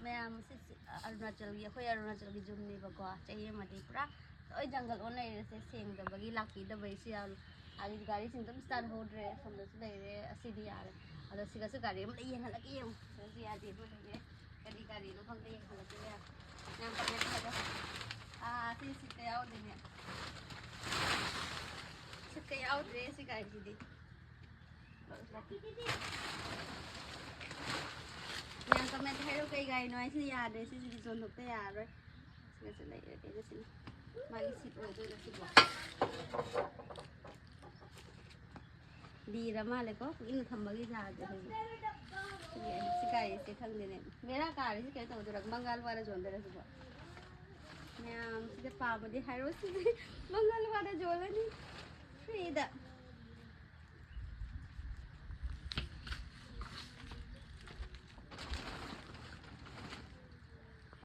ma'am से अरुणाचल की अखोई अरुणाचल की जुमनी बको चाहिए मती पूरा तो जंगल ओन लेरे सेंग दबगी लाकी दबई से आगे गाड़ी सिंग तुम स्टार्ट हो रे समझ से लेरे असीदी यार अदो सिगसु गाड़ी हम ये हलकी हम से यादी तो लेरे कदी गाड़ी नो खंग ये हलकी है मैम कमेंट है सी सी के आओ दिन से के आओ रे सी गाड़ी दी yang comment hello kay guys nói si ya de si si zon hok ta ya rồi sẽ lấy cái cái gì mai cái xịt rồi tôi là xịt bỏ đi ra mà lại có in thầm bao cái ra rồi si cái sẽ khăng đi này मेरा car है cái tàu được मंगलवार zone दे रहा मैं हम से पाप दे हारो से मंगलवार जोला नहीं फ्री दा